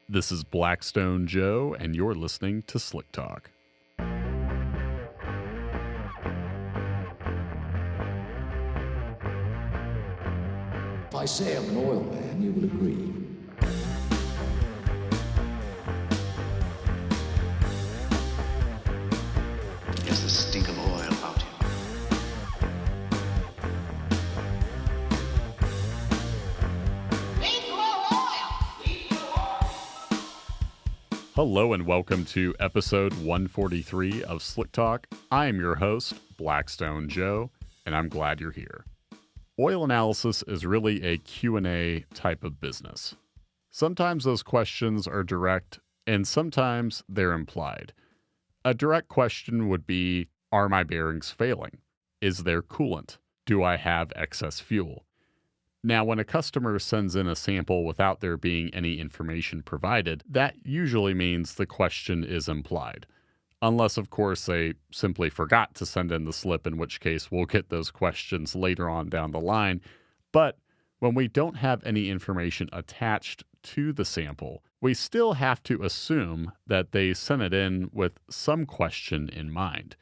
This is Blackstone Joe, and you're listening to Slick Talk. If I say I'm an oil man, you will agree. There's the stink of oil about him. Hello, and welcome to episode 143 of Slick Talk. I am your host, Blackstone Joe, and I'm glad you're here. Oil analysis is really a Q&A type of business. Sometimes those questions are direct, and sometimes they're implied. A direct question would be, are my bearings failing? Is there coolant? Do I have excess fuel? Now, when a customer sends in a sample without there being any information provided, that usually means the question is implied. Unless, of course, they simply forgot to send in the slip, in which case we'll get those questions later on down the line. But when we don't have any information attached to the sample, we still have to assume that they sent it in with some question in mind.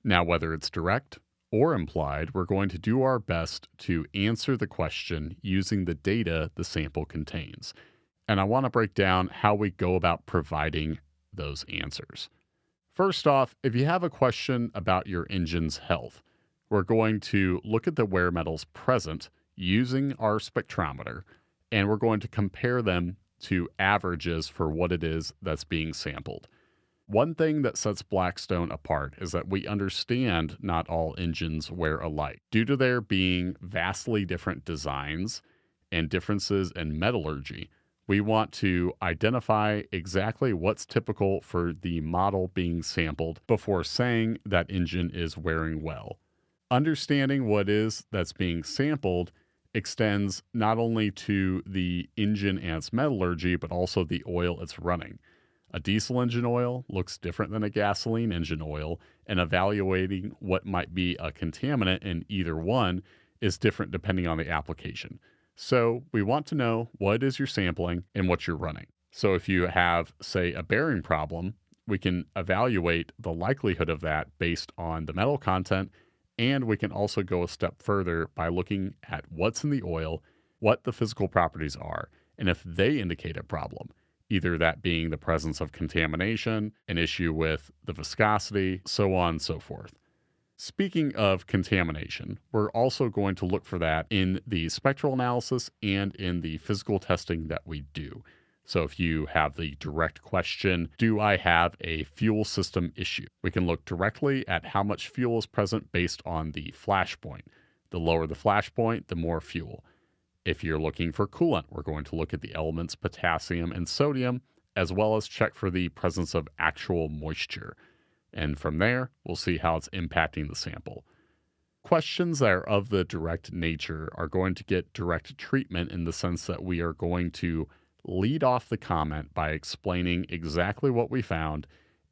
Now, whether it's direct or implied, we're going to do our best to answer the question using the data the sample contains. And I want to break down how we go about providing those answers. First off, if you have a question about your engine's health, we're going to look at the wear metals present using our spectrometer, and we're going to compare them to averages for what it is that's being sampled. One thing that sets Blackstone apart is that we understand not all engines wear alike. Due to there being vastly different designs and differences in metallurgy, we want to identify exactly what's typical for the model being sampled before saying that engine is wearing well. Understanding what is that's being sampled extends not only to the engine and its metallurgy, but also the oil it's running. A diesel engine oil looks different than a gasoline engine oil, and evaluating what might be a contaminant in either one is different depending on the application. So we want to know what it is you're sampling and what you're running. So if you have, say, a bearing problem, we can evaluate the likelihood of that based on the metal content, and we can also go a step further by looking at what's in the oil, what the physical properties are, and if they indicate a problem. Either that being the presence of contamination, an issue with the viscosity, so on and so forth. Speaking of contamination, we're also going to look for that in the spectral analysis and in the physical testing that we do. So if you have the direct question, do I have a fuel system issue? We can look directly at how much fuel is present based on the flash point. The lower the flash point, the more fuel. If you're looking for coolant, we're going to look at the elements potassium and sodium, as well as check for the presence of actual moisture. And from there, we'll see how it's impacting the sample. Questions that are of the direct nature are going to get direct treatment in the sense that we are going to lead off the comment by explaining exactly what we found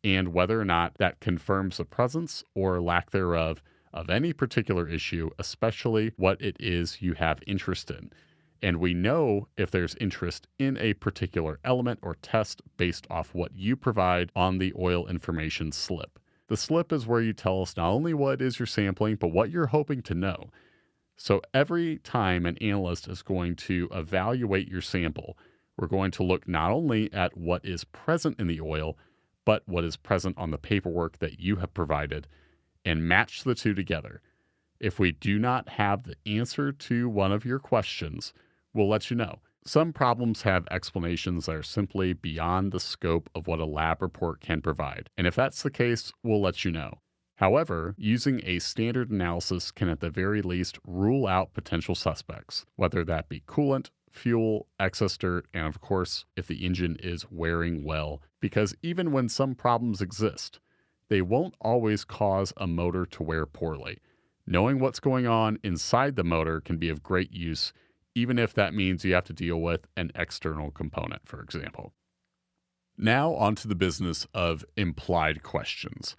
and whether or not that confirms the presence or lack thereof of any particular issue, especially what it is you have interest in. And we know if there's interest in a particular element or test based off what you provide on the oil information slip. The slip is where you tell us not only what it is you're sampling, but what you're hoping to know. So every time an analyst is going to evaluate your sample, we're going to look not only at what is present in the oil, but what is present on the paperwork that you have provided, and match the two together. If we do not have the answer to one of your questions, we'll let you know. Some problems have explanations that are simply beyond the scope of what a lab report can provide. And if that's the case, we'll let you know. However, using a standard analysis can at the very least rule out potential suspects, whether that be coolant, fuel, excess dirt, and of course, if the engine is wearing well. Because even when some problems exist, they won't always cause a motor to wear poorly. Knowing what's going on inside the motor can be of great use, even if that means you have to deal with an external component, for example. Now onto the business of implied questions.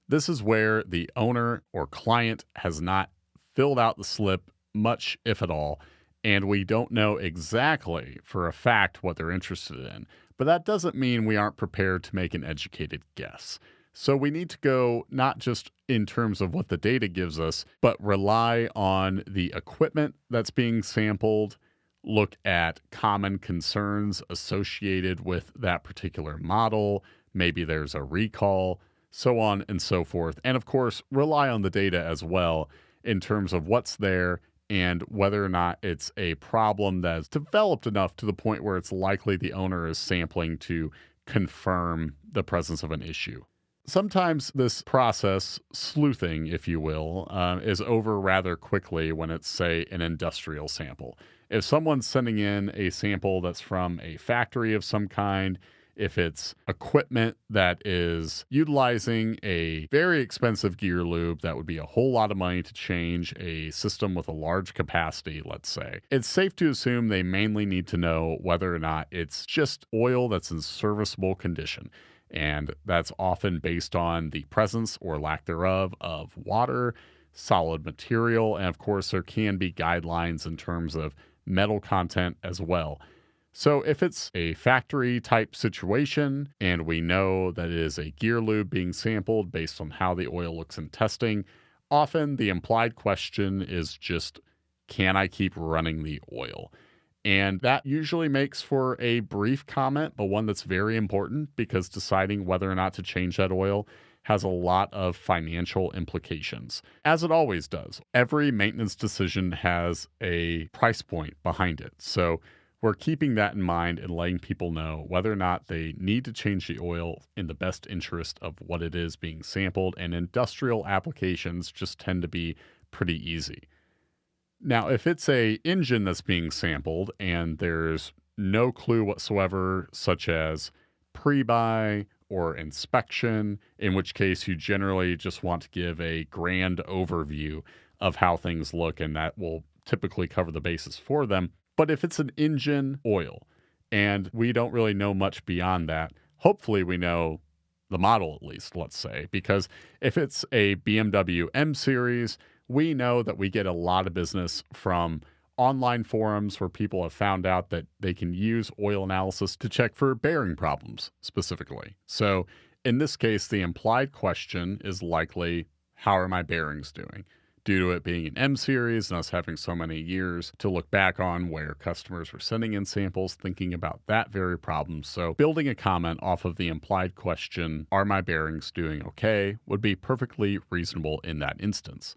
This is where the owner or client has not filled out the slip much, if at all, and we don't know exactly for a fact what they're interested in. But that doesn't mean we aren't prepared to make an educated guess. So we need to go not just in terms of what the data gives us, but rely on the equipment that's being sampled, look at common concerns associated with that particular model. Maybe there's a recall, so on and so forth. And of course, rely on the data as well in terms of what's there and whether or not it's a problem that's developed enough to the point where it's likely the owner is sampling to confirm the presence of an issue. Sometimes this process, sleuthing, if you will, is over rather quickly when it's, say, an industrial sample. If someone's sending in a sample that's from a factory of some kind, if it's equipment that is utilizing a very expensive gear lube, that would be a whole lot of money to change a system with a large capacity, let's say. It's safe to assume they mainly need to know whether or not it's just oil that's in serviceable condition. And that's often based on the presence or lack thereof of water, solid material, and of course there can be guidelines in terms of metal content as well. So if it's a factory type situation and we know that it is a gear lube being sampled based on how the oil looks in testing, often the implied question is just, can I keep running the oil? And that usually makes for a brief comment, but one that's very important because deciding whether or not to change that oil has a lot of financial implications, as it always does. Every maintenance decision has a price point behind it. So we're keeping that in mind and letting people know whether or not they need to change the oil in the best interest of what it is being sampled. And industrial applications just tend to be pretty easy. Now, if it's an engine that's being sampled and there's no clue whatsoever, such as pre-buy or inspection, in which case you generally just want to give a grand overview of how things look, and that will typically cover the basis for them. But if it's an engine oil and we don't really know much beyond that, hopefully we know the model at least, let's say, because if it's a BMW M Series, we know that we get a lot of business from online forums where people have found out that they can use oil analysis to check for bearing problems specifically. So in this case, the implied question is likely, how are my bearings doing? Due to it being an M series and us having so many years to look back on where customers were sending in samples thinking about that very problem. So building a comment off of the implied question, are my bearings doing okay, would be perfectly reasonable in that instance.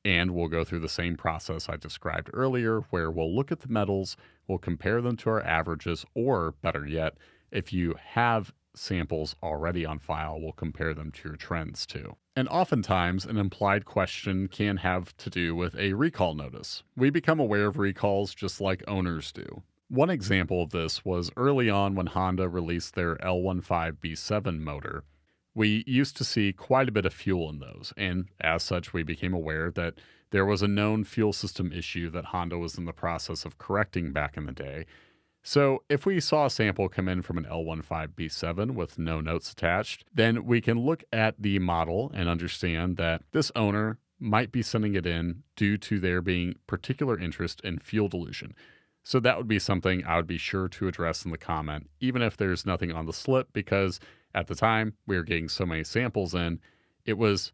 And we'll go through the same process I described earlier, where we'll look at the metals, we'll compare them to our averages, or better yet, if you have samples already on file, we'll compare them to your trends too. And oftentimes, an implied question can have to do with a recall notice. We become aware of recalls just like owners do. One example of this was early on when Honda released their L15B7 motor. We used to see quite a bit of fuel in those, and as such, we became aware that there was a known fuel system issue that Honda was in the process of correcting back in the day. So if we saw a sample come in from an L15B7 with no notes attached, then we can look at the model and understand that this owner might be sending it in due to there being particular interest in fuel dilution. So that would be something I would be sure to address in the comment, even if there's nothing on the slip, because at the time we were getting so many samples in, it was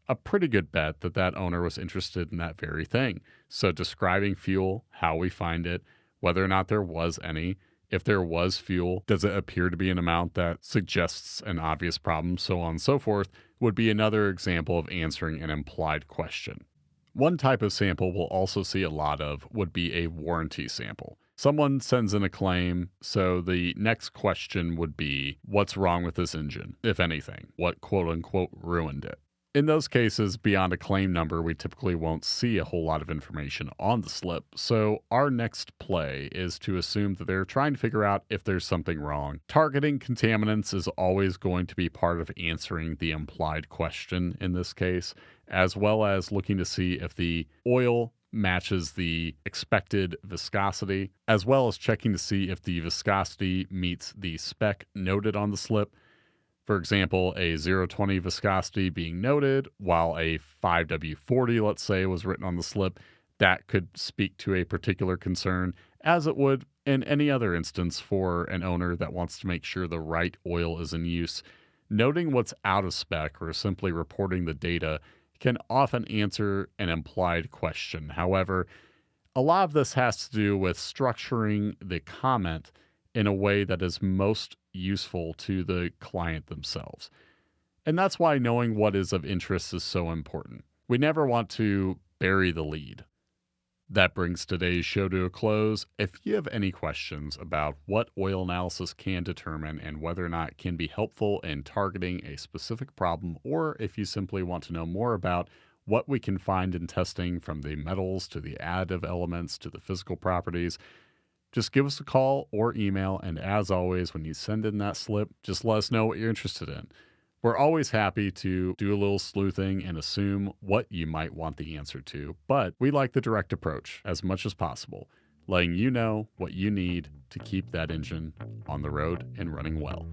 a pretty good bet that that owner was interested in that very thing. So describing fuel, how we find it, whether or not there was any, if there was fuel, does it appear to be an amount that suggests an obvious problem, so on and so forth, would be another example of answering an implied question. One type of sample we'll also see a lot of would be a warranty sample. Someone sends in a claim, so the next question would be, what's wrong with this engine, if anything? What quote-unquote ruined it? In those cases, beyond a claim number, we typically won't see a whole lot of information on the slip, so our next play is to assume that they're trying to figure out if there's something wrong. Targeting contaminants is always going to be part of answering the implied question in this case, as well as looking to see if the oil matches the expected viscosity, as well as checking to see if the viscosity meets the spec noted on the slip. For example, a 0.20 viscosity being noted, while a 5W40, let's say, was written on the slip. That could speak to a particular concern, as it would in any other instance for an owner that wants to make sure the right oil is in use. Noting what's out of spec or simply reporting the data can often answer an implied question. However, a lot of this has to do with structuring the comment in a way that is most useful to the client themselves. And that's why knowing what is of interest is so important. We never want to bury the lead. That brings today's show to a close. If you have any questions about what oil analysis can determine and whether or not it can be helpful in targeting a specific problem, or if you simply want to know more about what we can find in testing from the metals to the additive elements to the physical properties, just give us a call or email. And as always, when you send in that slip, just let us know what you're interested in. We're always happy to do a little sleuthing and assume what you might want the answer to, but we like the direct approach as much as possible, letting you know what you need to keep that engine on the road and running well.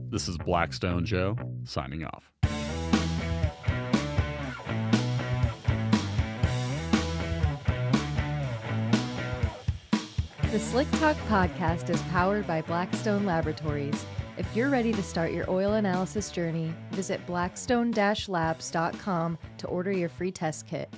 This is Blackstone Joe, signing off. The Slick Talk podcast is powered by Blackstone Laboratories. If you're ready to start your oil analysis journey, visit blackstone-labs.com to order your free test kit.